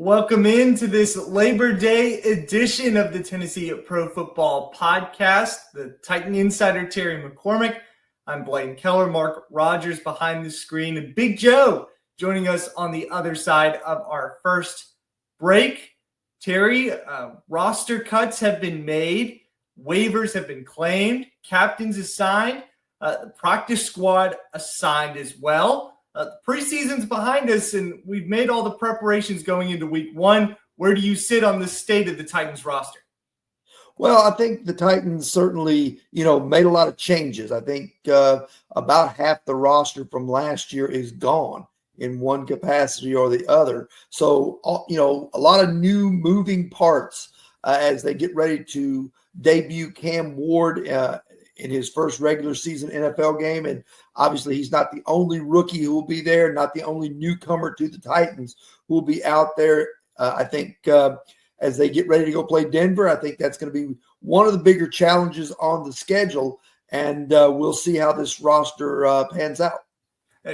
Welcome into this Labor Day edition of the Tennessee Pro Football Podcast. The Titan Insider Terry McCormick. I'm Blaine Kellar, Mark Rogers behind the screen, and Big Joe joining us on the other side of our first break. Terry, roster cuts have been made, waivers have been claimed, captains assigned, the practice squad assigned as well. The preseason's behind us, and we've made all the preparations going into week one. Where do you sit on the state of the Titans roster? Well, I think the Titans certainly, made a lot of changes. I think about half the roster from last year is gone in one capacity or the other. So, a lot of new moving parts as they get ready to debut Cam Ward in his first regular season NFL game. And obviously he's not the only rookie who will be there, not the only newcomer to the Titans who will be out there. I think as they get ready to go play Denver, I think that's going to be one of the bigger challenges on the schedule. And we'll see how this roster pans out.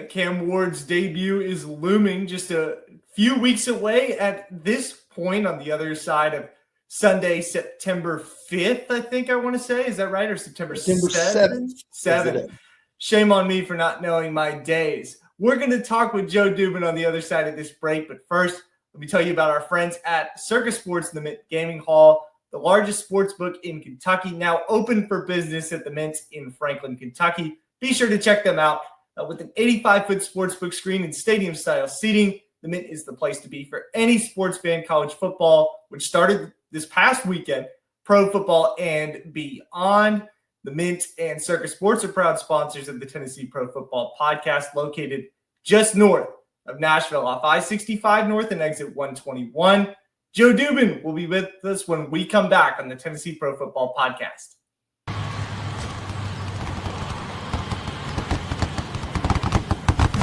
Cam Ward's debut is looming just a few weeks away at this point on the other side of Sunday, September 5th, I think I want to say. Is that right? Or September 7th? 7th. Shame on me for not knowing my days. We're going to talk with Joe Dubin on the other side of this break. But first, let me tell you about our friends at Circus Sports in the Mint Gaming Hall, the largest sports book in Kentucky, now open for business at the Mint in Franklin, Kentucky. Be sure to check them out. With an 85-foot sportsbook screen and stadium-style seating, the Mint is the place to be for any sports fan. College football, which started this past weekend, pro football and beyond. The Mint and Circus Sports are proud sponsors of the Tennessee Pro Football Podcast, located just north of Nashville off I-65 North and exit 121. Joe Dubin will be with us when we come back on the Tennessee Pro Football Podcast.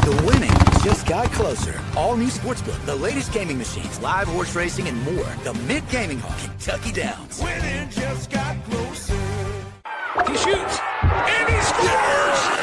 The winning just got closer. All new sportsbook, the latest gaming machines, live horse racing, and more. The Mint Gaming Hall, Kentucky Downs. Winning just got closer. He shoots, and he scores!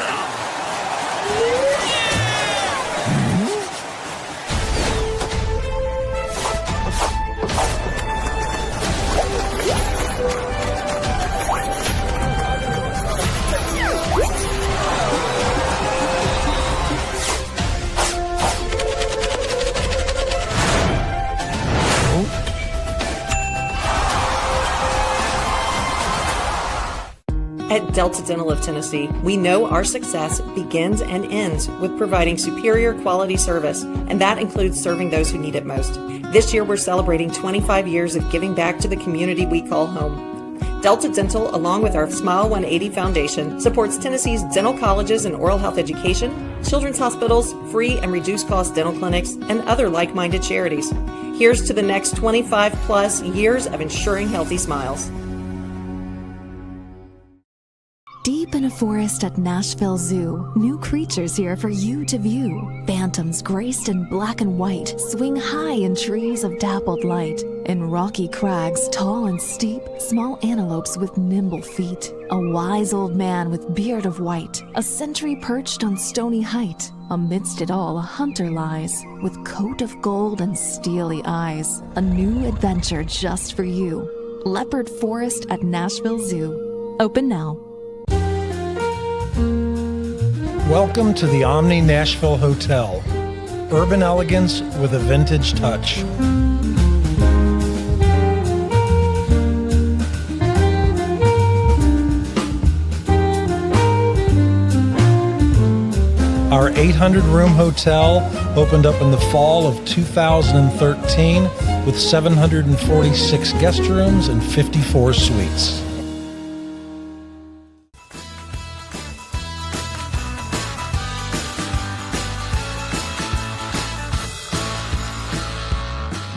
At Delta Dental of Tennessee, we know our success begins and ends with providing superior quality service, and that includes serving those who need it most. This year, we're celebrating 25 years of giving back to the community we call home. Delta Dental, along with our Smile 180 Foundation, supports Tennessee's dental colleges and oral health education, children's hospitals, free and reduced cost dental clinics, and other like-minded charities. Here's to the next 25 plus years of ensuring healthy smiles. Deep in a forest at Nashville Zoo, new creatures here for you to view. Phantoms graced in black and white swing high in trees of dappled light. In rocky crags, tall and steep, small antelopes with nimble feet. A wise old man with beard of white, a sentry perched on stony height. Amidst it all, a hunter lies, with coat of gold and steely eyes. A new adventure just for you. Leopard Forest at Nashville Zoo. Open now. Welcome to the Omni Nashville Hotel. Urban elegance with a vintage touch. Our 800-room hotel opened up in the fall of 2013 with 746 guest rooms and 54 suites.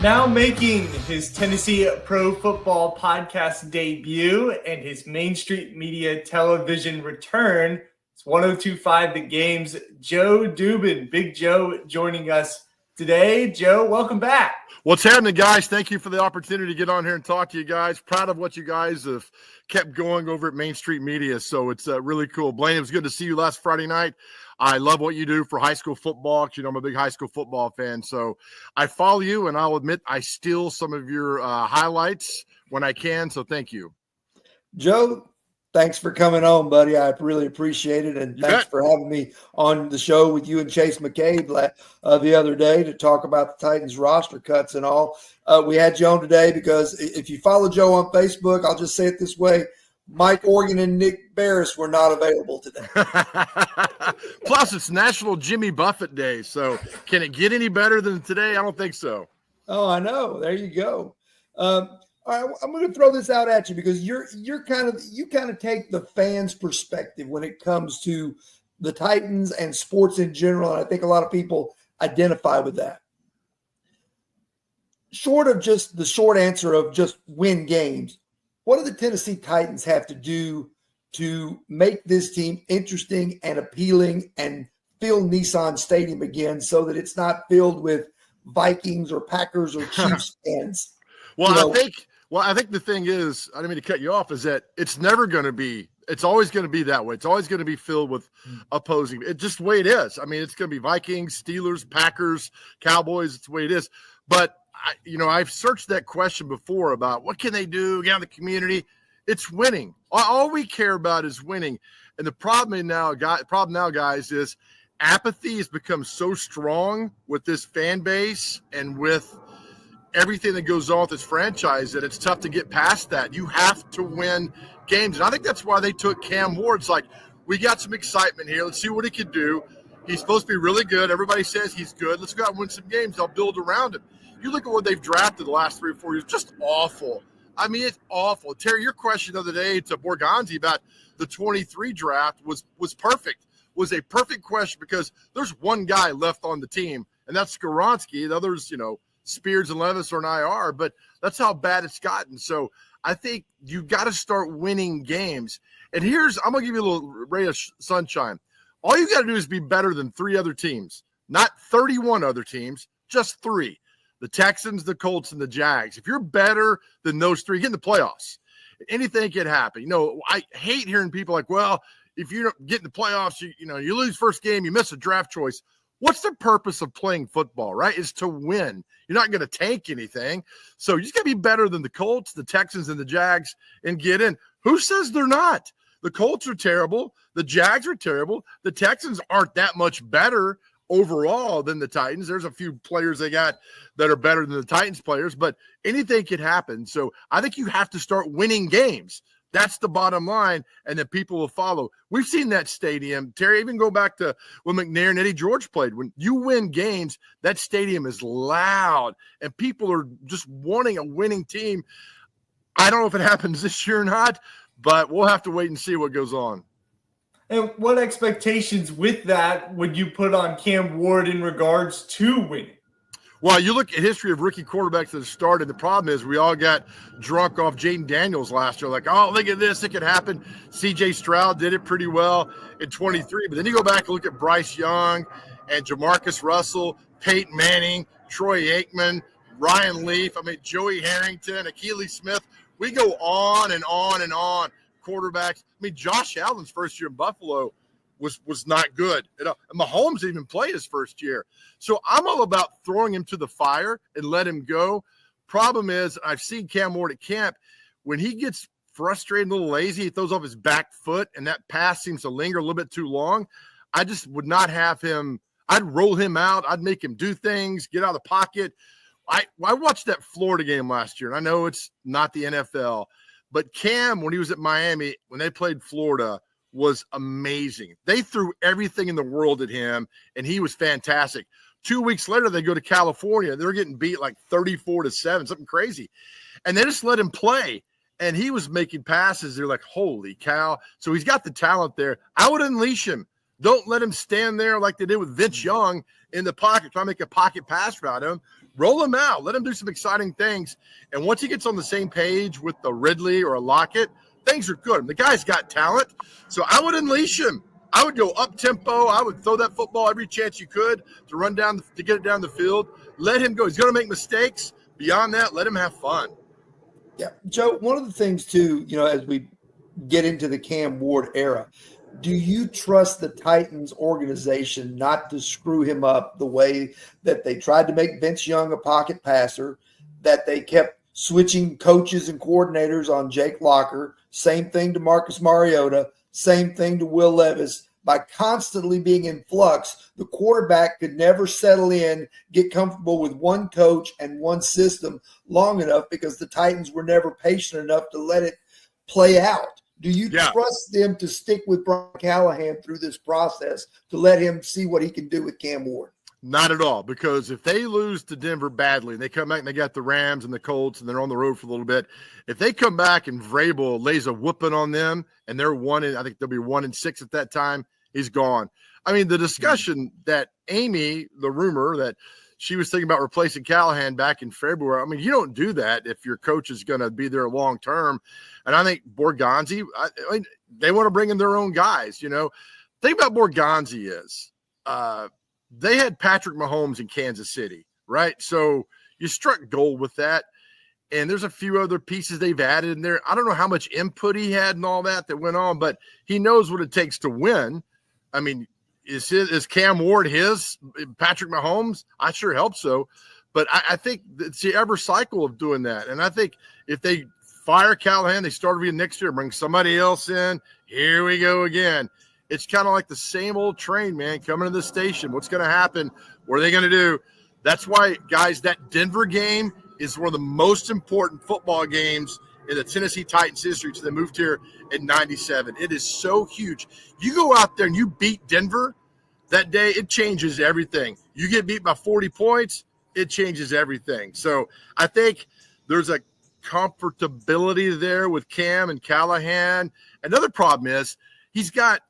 Now making his Tennessee Pro Football Podcast debut and his Main Street Media television return, it's 102.5 The Game's Joe Dubin. Big Joe joining us today. Joe, welcome back. What's happening, guys? Thank you for the opportunity to get on here and talk to you guys. Proud of what you guys have kept going over at Main Street Media, so it's really cool. Blaine, it was good to see you last Friday night. I love what you do for high school football because, I'm a big high school football fan. So I follow you, and I'll admit I steal some of your highlights when I can, so thank you. Joe, thanks for coming on, buddy. I really appreciate it, and thanks for having me on the show with you and Chase McCabe the other day to talk about the Titans roster cuts and all. We had you on today because if you follow Joe on Facebook, I'll just say it this way, Mike Organ and Nick Barris were not available today. Plus, it's National Jimmy Buffett Day, so can it get any better than today? I don't think so. Oh, I know. There you go. All right, I'm going to throw this out at you because you kind of take the fans' perspective when it comes to the Titans and sports in general, and I think a lot of people identify with that. Short of just the short answer of just win games, what do the Tennessee Titans have to do to make this team interesting and appealing and fill Nissan Stadium again so that it's not filled with Vikings or Packers or Chiefs fans? Well, I think the thing is, I didn't mean to cut you off, is that it's always going to be that way. It's always going to be filled with opposing. It's just the way it is. I mean, it's going to be Vikings, Steelers, Packers, Cowboys. It's the way it is. But I've searched that question before about what can they do, get out in the community. It's winning. All we care about is winning. And the problem now, guys, is apathy has become so strong with this fan base and with everything that goes on with this franchise that it's tough to get past that. You have to win games. And I think that's why they took Cam Ward. It's like, we got some excitement here. Let's see what he can do. He's supposed to be really good. Everybody says he's good. Let's go out and win some games. They'll build around him. You look at what they've drafted the last 3 or 4 years, just awful. I mean, it's awful. Terry, your question the other day to Borgonzi about the 23 draft was perfect, was a perfect question because there's one guy left on the team, and that's Skoronski. The others, Spears and Levis are an IR, but that's how bad it's gotten. So I think you've got to start winning games. And I'm going to give you a little ray of sunshine. All you got to do is be better than 3 other teams, not 31 other teams, just 3. The Texans, the Colts, and the Jags. If you're better than those 3, get in the playoffs. Anything can happen. I hate hearing people like, well, if you don't get in the playoffs, you lose first game, you miss a draft choice. What's the purpose of playing football, right? Is to win. You're not going to tank anything. So you just got to be better than the Colts, the Texans, and the Jags and get in. Who says they're not? The Colts are terrible. The Jags are terrible. The Texans aren't that much better overall than the Titans. There's a few players they got that are better than the Titans players, but anything could happen. So I think you have to start winning games. That's the bottom line, and then people will follow. We've seen that stadium. Terry, even go back to when McNair and Eddie George played. When you win games, that stadium is loud, and people are just wanting a winning team. I don't know if it happens this year or not, but we'll have to wait and see what goes on. And what expectations with that would you put on Cam Ward in regards to winning? Well, you look at history of rookie quarterbacks that have started. The problem is we all got drunk off Jaden Daniels last year. Like, oh, look at this. It could happen. C.J. Stroud did it pretty well in 23. But then you go back and look at Bryce Young and Jamarcus Russell, Peyton Manning, Troy Aikman, Ryan Leaf, Joey Harrington, Akili Smith. We go on and on and on. Quarterbacks. Josh Allen's first year in Buffalo was not good. Mahomes didn't even play his first year. So I'm all about throwing him to the fire and let him go. Problem is, I've seen Cam Ward at camp. When he gets frustrated, a little lazy, he throws off his back foot, and that pass seems to linger a little bit too long. I just would not have him. I'd roll him out. I'd make him do things, get out of the pocket. I watched that Florida game last year, and I know it's not the NFL, but Cam, when he was at Miami, when they played Florida, was amazing. They threw everything in the world at him, and he was fantastic. 2 weeks later, they go to California. They're getting beat like 34-7, something crazy. And they just let him play, and he was making passes. They're like, holy cow. So he's got the talent there. I would unleash him. Don't let him stand there like they did with Vince Young in the pocket, trying to make a pocket pass route him. Roll him out. Let him do some exciting things. And once he gets on the same page with the Ridley or a Lockett, things are good. The guy's got talent, so I would unleash him. I would go up tempo. I would throw that football every chance you could to run down to get it down the field. Let him go. He's going to make mistakes. Beyond that, let him have fun. Yeah, Joe, one of the things too, as we get into the Cam Ward era, do you trust the Titans organization not to screw him up the way that they tried to make Vince Young a pocket passer, that they kept switching coaches and coordinators on Jake Locker, same thing to Marcus Mariota, same thing to Will Levis? By constantly being in flux, the quarterback could never settle in, get comfortable with one coach and one system long enough because the Titans were never patient enough to let it play out. Do you trust them to stick with Brian Callahan through this process to let him see what he can do with Cam Ward? Not at all, because if they lose to Denver badly and they come back and they got the Rams and the Colts and they're on the road for a little bit, if they come back and Vrabel lays a whooping on them and they're I think they'll be 1-6 at that time, he's gone. I mean, the discussion that Amy, the rumor that she was thinking about replacing Callahan back in February, I mean, you don't do that if your coach is going to be there long term. And I think Borgonzi, I mean, they want to bring in their own guys, Think about Borgonzi is they had Patrick Mahomes in Kansas City, right? So you struck gold with that. And there's a few other pieces they've added in there. I don't know how much input he had and all that went on, but he knows what it takes to win. I mean, is Cam Ward his Patrick Mahomes? I sure hope so. But I think it's the ever cycle of doing that. And I think if they fire Callahan, they start again next year, bring somebody else in. Here we go again. It's kind of like the same old train, man, coming to the station. What's going to happen? What are they going to do? That's why, guys, that Denver game is one of the most important football games in the Tennessee Titans history since they moved here in 97. It is so huge. You go out there and you beat Denver that day, it changes everything. You get beat by 40 points, it changes everything. So I think there's a comfortability there with Cam and Callahan. Another problem is he's got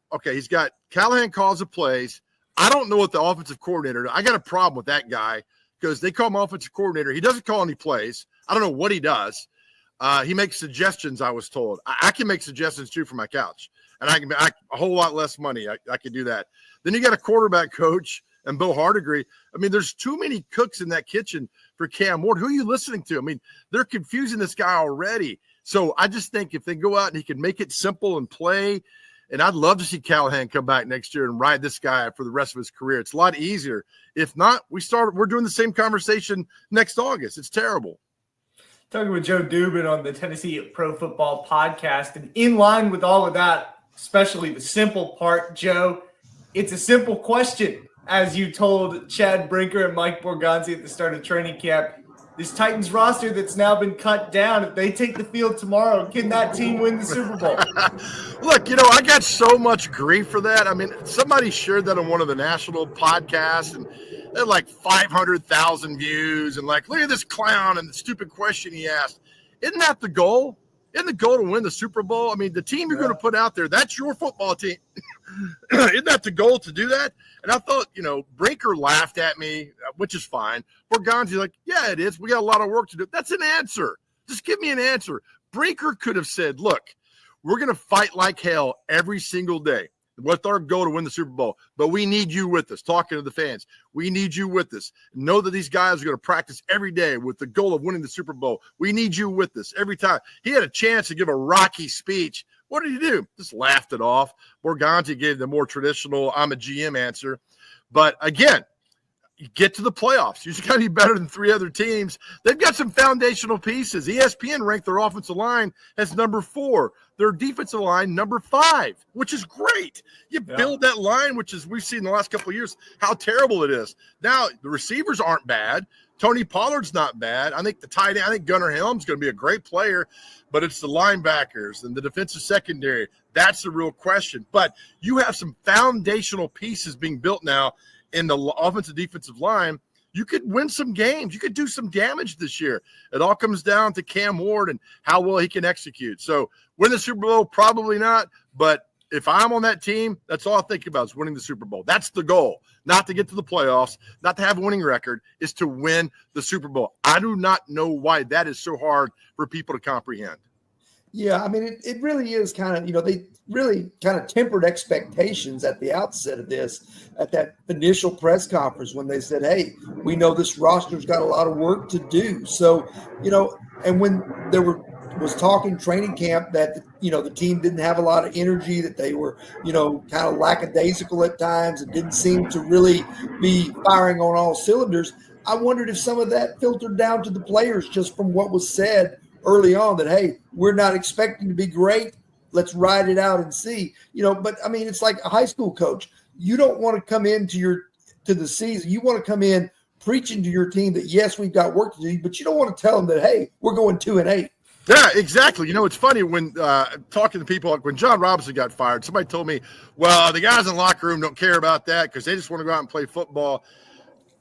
Callahan calls the plays. I don't know what the offensive coordinator, I got a problem with that guy because they call him offensive coordinator. He doesn't call any plays. I don't know what he does. He makes suggestions, I was told. I can make suggestions too from my couch, and I can make a whole lot less money. I can do that. Then you got a quarterback coach and Bo Hardigree. I mean, there's too many cooks in that kitchen for Cam Ward. Who are you listening to? I mean, they're confusing this guy already. So I just think if they go out and he can make it simple and play, and I'd love to see Callahan come back next year and ride this guy for the rest of his career. It's a lot easier. If not, we're doing the same conversation next August. It's terrible. Talking with Joe Dubin on the Tennessee Pro Football Podcast. And in line with all of that, especially the simple part, Joe, it's a simple question. As you told Chad Brinker and Mike Borgonzi at the start of training camp, this Titans roster that's now been cut down, if they take the field tomorrow, can that team win the Super Bowl? Look, I got so much grief for that. I mean, somebody shared that on one of the national podcasts, and they had like 500,000 views, and like, look at this clown and the stupid question he asked. Isn't that the goal? Isn't the goal to win the Super Bowl? I mean, the team you're going to put out there, that's your football team. Isn't that the goal to do that? And I thought, Brinker laughed at me, which is fine. Borgonzi's like, yeah, it is. We got a lot of work to do. That's an answer. Just give me an answer. Brinker could have said, look, we're going to fight like hell every single day. What's our goal to win the Super Bowl? But we need you with us, talking to the fans. We need you with us. Know that these guys are going to practice every day with the goal of winning the Super Bowl. We need you with us every time. He had a chance to give a rocky speech. What did he do? Just laughed it off. Borgonzi gave the more traditional, I'm a GM answer. But again, you get to the playoffs. You just got to be better than three other teams. They've got some foundational pieces. ESPN ranked their offensive line as number 4. Their defensive line, number 5, which is great. You build that line, which is we've seen in the last couple of years how terrible it is. Now, the receivers aren't bad. Tony Pollard's not bad. I think the tight end, I think Gunnar Helm's going to be a great player, but it's the linebackers and the defensive secondary. That's the real question. But you have some foundational pieces being built now in the offensive defensive line. You could win some games. You could do some damage this year. It all comes down to Cam Ward and how well he can execute. So win the Super Bowl, probably not. But if I'm on that team, that's all I think about is winning the Super Bowl. That's the goal, not to get to the playoffs, not to have a winning record, is to win the Super Bowl. I do not know why that is so hard for people to comprehend. Yeah, I mean, it really is kind of, they really kind of tempered expectations at the outset of this, at that initial press conference when they said, hey, we know this roster's got a lot of work to do. So, and when there was talk in training camp that, the team didn't have a lot of energy, that they were, kind of lackadaisical at times and didn't seem to really be firing on all cylinders. I wondered if some of that filtered down to the players just from what was said early on, that, hey, we're not expecting to be great. Let's ride it out and see, but I mean, it's like a high school coach. You don't want to come into the season. You want to come in preaching to your team that, yes, we've got work to do, but you don't want to tell them that, hey, we're going 2-8. Yeah, exactly. It's funny when talking to people, like when John Robinson got fired, somebody told me, well, the guys in the locker room don't care about that because they just want to go out and play football.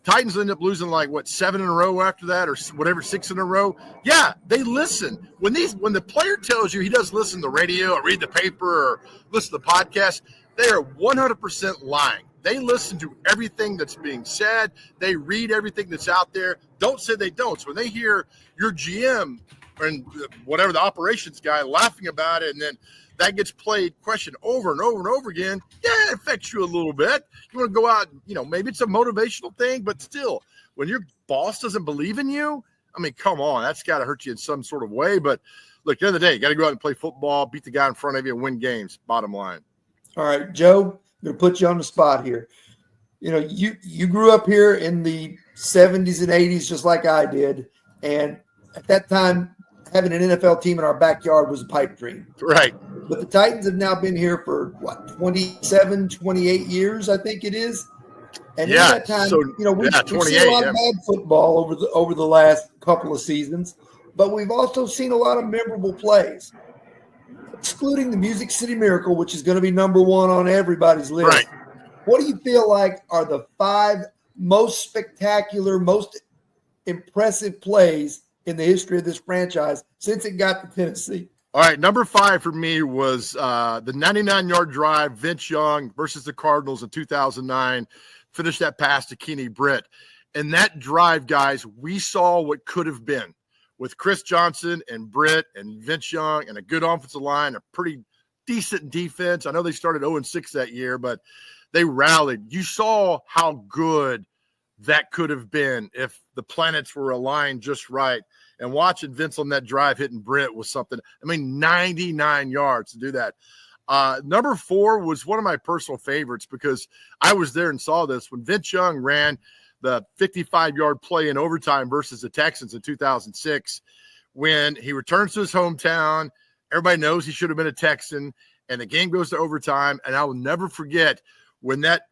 Titans ended up losing 7 in a row after that, or whatever, 6 in a row. Yeah, they listen. When the player tells you he doesn't listen to the radio or read the paper or listen to the podcast, they are 100% lying. They listen to everything that's being said. They read everything that's out there. Don't say they don't. So when they hear your GM and whatever the operations guy laughing about it, and then that gets questioned over and over and over again, yeah, it affects you a little bit. You want to go out, maybe it's a motivational thing, but still, when your boss doesn't believe in you, I mean, come on, that's got to hurt you in some sort of way. But look, at the end of the day, you got to go out and play football, beat the guy in front of you, and win games, bottom line. All right, Joe, I'm going to put you on the spot here. You grew up here in the 70s and 80s just like I did, and at that time, having an NFL team in our backyard was a pipe dream. Right. But the Titans have now been here for, 27, 28 years, I think it is. And in that time, we've seen a lot of bad football over the last couple of seasons, but we've also seen a lot of memorable plays, excluding the Music City Miracle, which is going to be number one on everybody's list. Right. What do you feel like are the 5 most spectacular, most impressive plays in the history of this franchise since it got to Tennessee? All right, number 5 for me was the 99-yard drive, Vince Young versus the Cardinals in 2009. Finished that pass to Kenny Britt. And that drive, guys, we saw what could have been with Chris Johnson and Britt and Vince Young and a good offensive line, a pretty decent defense. I know they started 0-6 that year, but they rallied. You saw how good that could have been if the planets were aligned just right. And watching Vince on that drive hitting Britt was something. I mean, 99 yards to do that. Number 4 was one of my personal favorites because I was there and saw this when Vince Young ran the 55-yard play in overtime versus the Texans in 2006. When he returns to his hometown, everybody knows he should have been a Texan, and the game goes to overtime. And I will never forget when that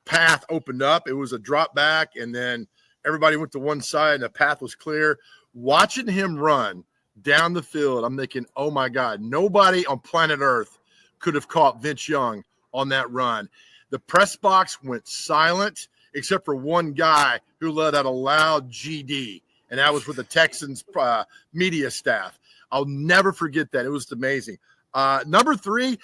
path opened up. It was a drop back, and then everybody went to one side, and the path was clear. Watching him run down the field, I'm thinking, oh, my God, nobody on planet Earth could have caught Vince Young on that run. The press box went silent except for one guy who let out a loud GD, and that was with the Texans media staff. I'll never forget that. It was amazing. Number 3,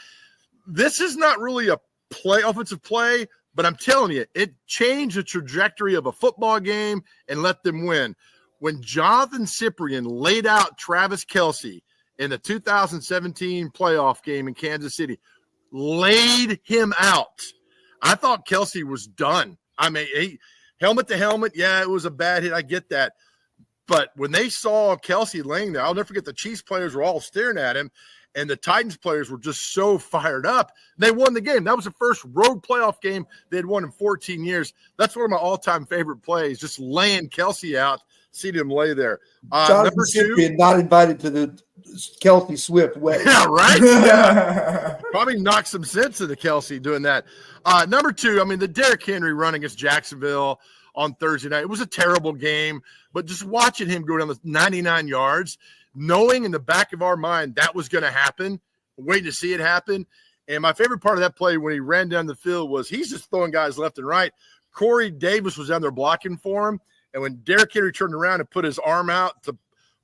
this is not really a offensive play, but I'm telling you, it changed the trajectory of a football game and let them win. When Jonathan Cyprien laid out Travis Kelce in the 2017 playoff game in Kansas City, laid him out, I thought Kelce was done. I mean, helmet to helmet, yeah, it was a bad hit. I get that. But when they saw Kelce laying there, I'll never forget the Chiefs players were all staring at him, and the Titans players were just so fired up. They won the game. That was the first road playoff game they had won in 14 years. That's one of my all-time favorite plays, just laying Kelce out, seeing him lay there. Number 2, not invited to the Kelce Swift way. Yeah, right? Yeah. Probably knocked some sense into Kelce doing that. Number 2, I mean, the Derrick Henry run against Jacksonville on Thursday night. It was a terrible game, but just watching him go down the 99 yards, knowing in the back of our mind that was going to happen, waiting to see it happen. And my favorite part of that play when he ran down the field was he's just throwing guys left and right. Corey Davis was down there blocking for him. And when Derrick Henry turned around and put his arm out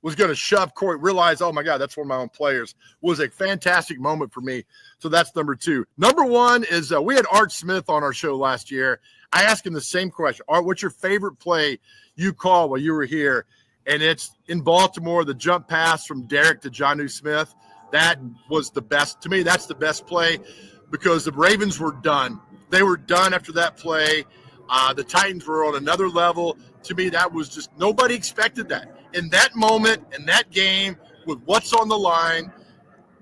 was going to shove Corey, realized, oh, my God, that's one of my own players. Was a fantastic moment for me. So that's number 2. Number 1 is we had Art Smith on our show last year. I asked him the same question. Art, what's your favorite play you called while you were here? And it's in Baltimore, the jump pass from Derrick to Jonnu Smith. That was the best. To me, that's the best play because the Ravens were done. They were done after that play. The Titans were on another level. To me, that was just – nobody expected that. In that moment, in that game, with what's on the line,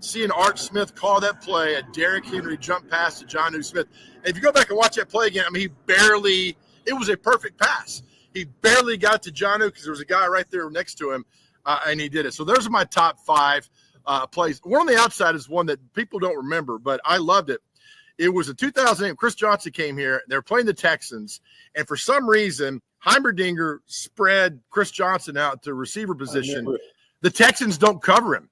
seeing Art Smith call that play, a Derrick Henry jump pass to Jonnu Smith. And if you go back and watch that play again, I mean, he barely – it was a perfect pass. He barely got to Jonnu because there was a guy right there next to him, and he did it. So those are my top 5 plays. One on the outside is one that people don't remember, but I loved it. It was in 2008. Chris Johnson came here. They were playing the Texans, and for some reason, Heimerdinger spread Chris Johnson out to receiver position. The Texans don't cover him.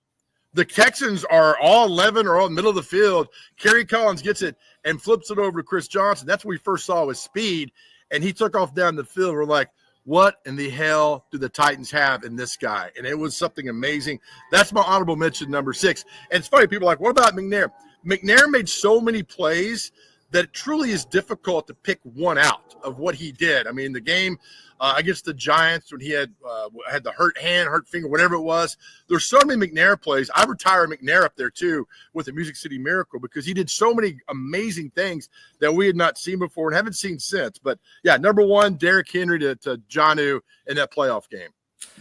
The Texans are all 11 or all middle of the field. Kerry Collins gets it and flips it over to Chris Johnson. That's what we first saw with speed, and he took off down the field. We're like, what in the hell do the Titans have in this guy? And it was something amazing. That's my honorable mention, number 6. And it's funny, people are like, what about McNair? McNair made so many plays that it truly is difficult to pick one out of what he did. I mean, the game against the Giants when he had the hurt hand, hurt finger, whatever it was, there's so many McNair plays. I retire McNair up there too with the Music City Miracle because he did so many amazing things that we had not seen before and haven't seen since. But, yeah, number 1, Derrick Henry to Jonnu in that playoff game.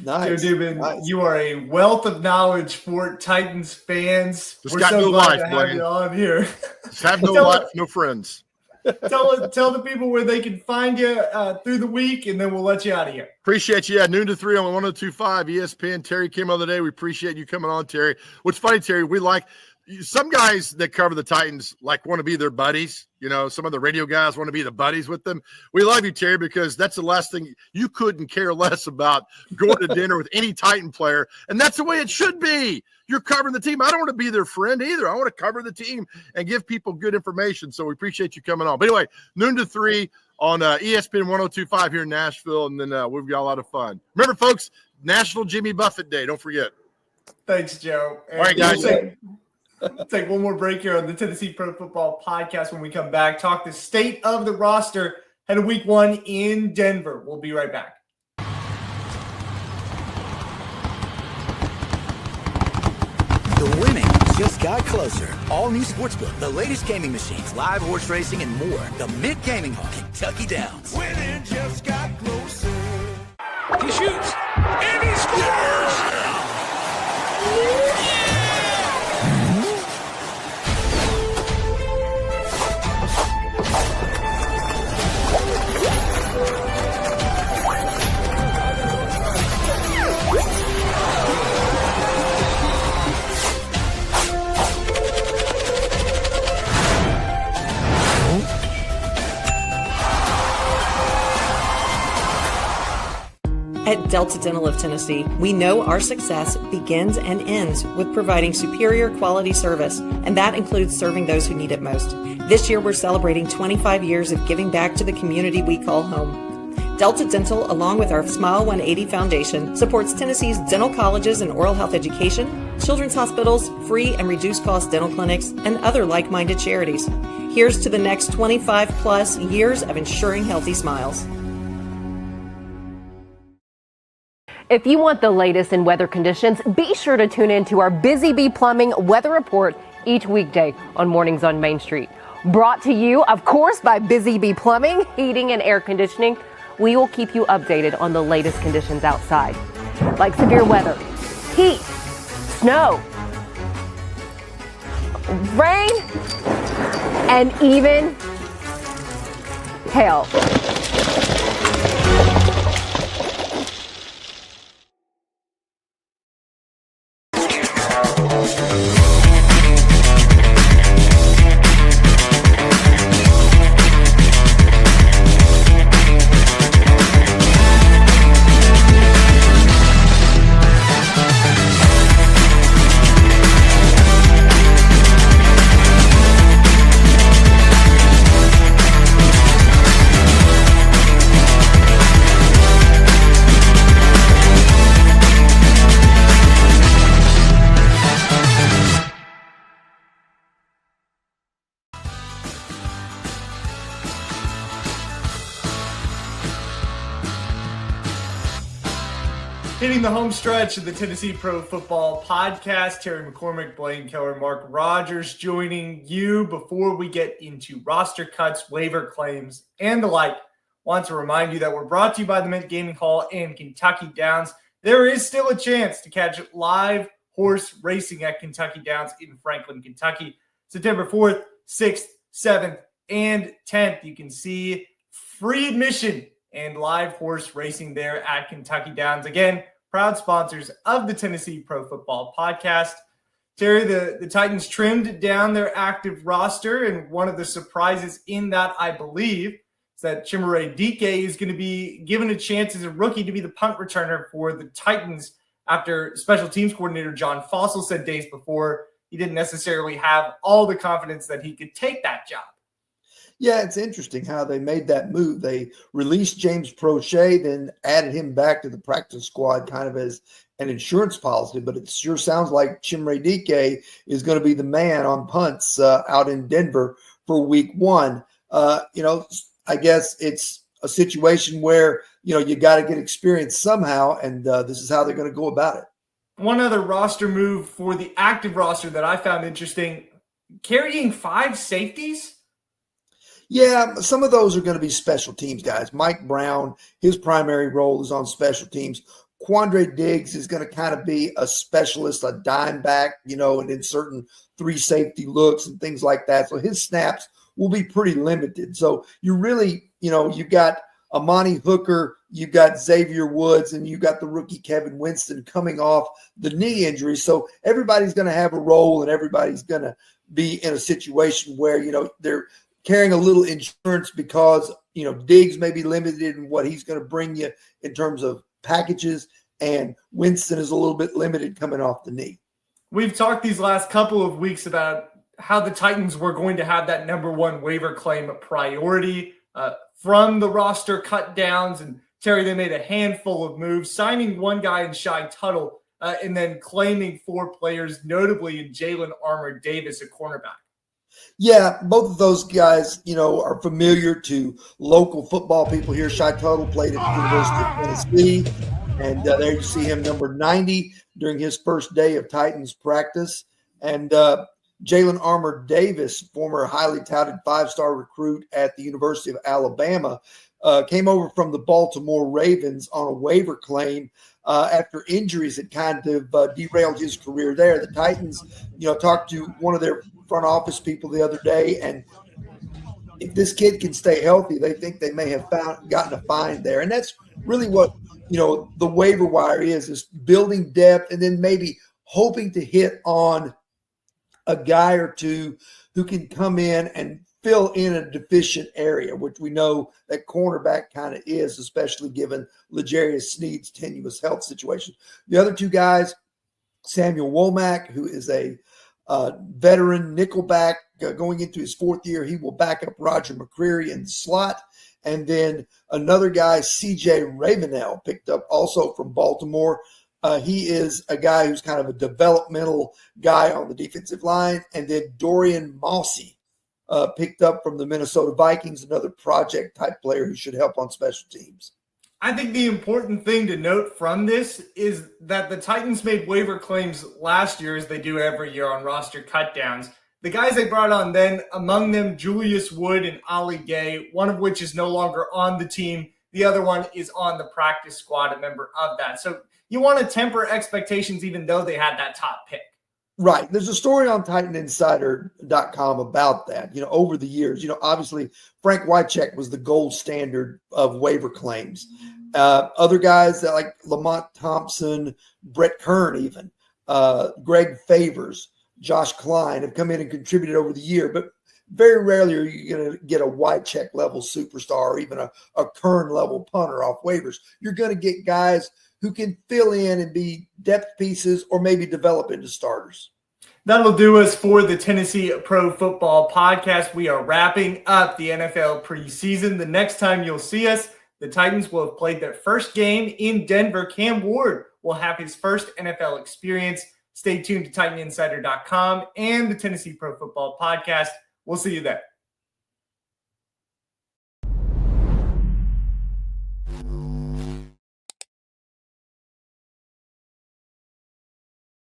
Nice. Joe Dubin, Nice. you are a wealth of knowledge for Titans fans. Just We're got so no glad life, to have Blaine. you on here. Just have no life, no friends. Tell the people where they can find you through the week, and then we'll let you out of here. Appreciate you. Yeah, noon to 3 on 102.5 ESPN. Terry came on the day. We appreciate you coming on, Terry. What's funny, Terry, we like some guys that cover the Titans like want to be their buddies. You know, some of the radio guys want to be the buddies with them. We love you, Terry, because that's the last thing you couldn't care less about going to dinner with any Titan player. And that's the way it should be. You're covering the team. I don't want to be their friend either. I want to cover the team and give people good information. So we appreciate you coming on. But anyway, noon to 3 on ESPN 102.5 here in Nashville. And then we've got a lot of fun. Remember, folks, National Jimmy Buffett Day. Don't forget. Thanks, Joe. And all right, guys. We'll take one more break here on the Tennessee Pro Football Podcast. When we come back, talk the state of the roster ahead of week 1 in Denver. We'll be right back. The winning just got closer. All new Sportsbook, the latest gaming machines, live horse racing, and more. The Mid Gaming Hall, Kentucky Downs. Winning just got closer. He shoots, and he scores! At Delta Dental of Tennessee, we know our success begins and ends with providing superior quality service, and that includes serving those who need it most. This year, we're celebrating 25 years of giving back to the community we call home. Delta Dental, along with our Smile 180 Foundation, supports Tennessee's dental colleges and oral health education, children's hospitals, free and reduced cost dental clinics, and other like-minded charities. Here's to the next 25 plus years of ensuring healthy smiles. If you want the latest in weather conditions, be sure to tune in to our Busy Bee Plumbing weather report each weekday on Mornings on Main Street. Brought to you, of course, by Busy Bee Plumbing, Heating and Air Conditioning. We will keep you updated on the latest conditions outside, like severe weather, heat, snow, rain, and even hail. Completing the home stretch of the Tennessee Pro Football Podcast, Terry McCormick, Blaine, Kellar, Mark Rogers joining you. Before we get into roster cuts, waiver claims, and the like, want to remind you that we're brought to you by the Mint Gaming Hall and Kentucky Downs. There is still a chance to catch live horse racing at Kentucky Downs in Franklin, Kentucky, September 4th, 6th, 7th, and 10th. You can see free admission and live horse racing there at Kentucky Downs. Again, proud sponsors of the Tennessee Pro Football Podcast. Terry, the Titans trimmed down their active roster, and one of the surprises in that, I believe, is that Chimere Dike is going to be given a chance as a rookie to be the punt returner for the Titans after special teams coordinator John Fossil said days before he didn't necessarily have all the confidence that he could take that job. Yeah, it's interesting how they made that move. They released James Prochet, then added him back to the practice squad kind of as an insurance policy. But it sure sounds like Chimere Dike is going to be the man on punts out in Denver for week one. I guess it's a situation where, you got to get experience somehow, and this is how they're going to go about it. One other roster move for the active roster that I found interesting, carrying 5 safeties. Yeah, some of those are going to be special teams guys. Mike Brown, his primary role is on special teams. Quandre Diggs is going to kind of be a specialist, a dime back, and in certain 3 safety looks and things like that. So his snaps will be pretty limited. So you really, you've got Amani Hooker, you've got Xavier Woods, and you've got the rookie Kevin Winston coming off the knee injury. So everybody's going to have a role, and everybody's going to be in a situation where, they're carrying a little insurance because, Diggs may be limited in what he's going to bring you in terms of packages, and Winston is a little bit limited coming off the knee. We've talked these last couple of weeks about how the Titans were going to have that number 1 waiver claim priority from the roster cut downs. And Terry, they made a handful of moves, signing one guy in Shy Tuttle and then claiming 4 players, notably in Jalen Armour Davis, a cornerback. Yeah, both of those guys, are familiar to local football people here. Shy Tuttle played at the University of Tennessee, and there you see him number 90 during his first day of Titans practice. And Jalen Armour Davis, former highly touted 5-star recruit at the University of Alabama, came over from the Baltimore Ravens on a waiver claim after injuries had kind of derailed his career there. The Titans, talked to one of their front office people the other day, and if this kid can stay healthy, they think they may have gotten a find there. And that's really what, the waiver wire is building depth and then maybe hoping to hit on a guy or two who can come in and fill in a deficient area, which we know that cornerback kind of is, especially given L'Jarius Sneed's tenuous health situation. The other 2 guys, Samuel Womack, who is a veteran nickelback going into his 4th year. He will back up Roger McCreary in the slot. And then another guy, C.J. Ravenel, picked up also from Baltimore. He is a guy who's kind of a developmental guy on the defensive line. And then Dorian Mossy, picked up from the Minnesota Vikings, another project-type player who should help on special teams. I think the important thing to note from this is that the Titans made waiver claims last year, as they do every year on roster cutdowns. The guys they brought on then, among them Julius Wood and Ali Gay, one of which is no longer on the team. The other one is on the practice squad, a member of that. So you want to temper expectations even though they had that top pick. Right. There's a story on TitanInsider.com about that. Over the years, obviously Frank Wycheck was the gold standard of waiver claims. Other guys that like Lamont Thompson, Brett Kern, even Greg Favors, Josh Klein have come in and contributed over the year, but very rarely are you going to get a Wycheck level superstar or even a Kern level punter off waivers. You're going to get guys who can fill in and be depth pieces or maybe develop into starters. That'll do us for the Tennessee Pro Football Podcast. We are wrapping up the NFL preseason. The next time you'll see us, the Titans will have played their first game in Denver. Cam Ward will have his first NFL experience. Stay tuned to TitanInsider.com and the Tennessee Pro Football Podcast. We'll see you there.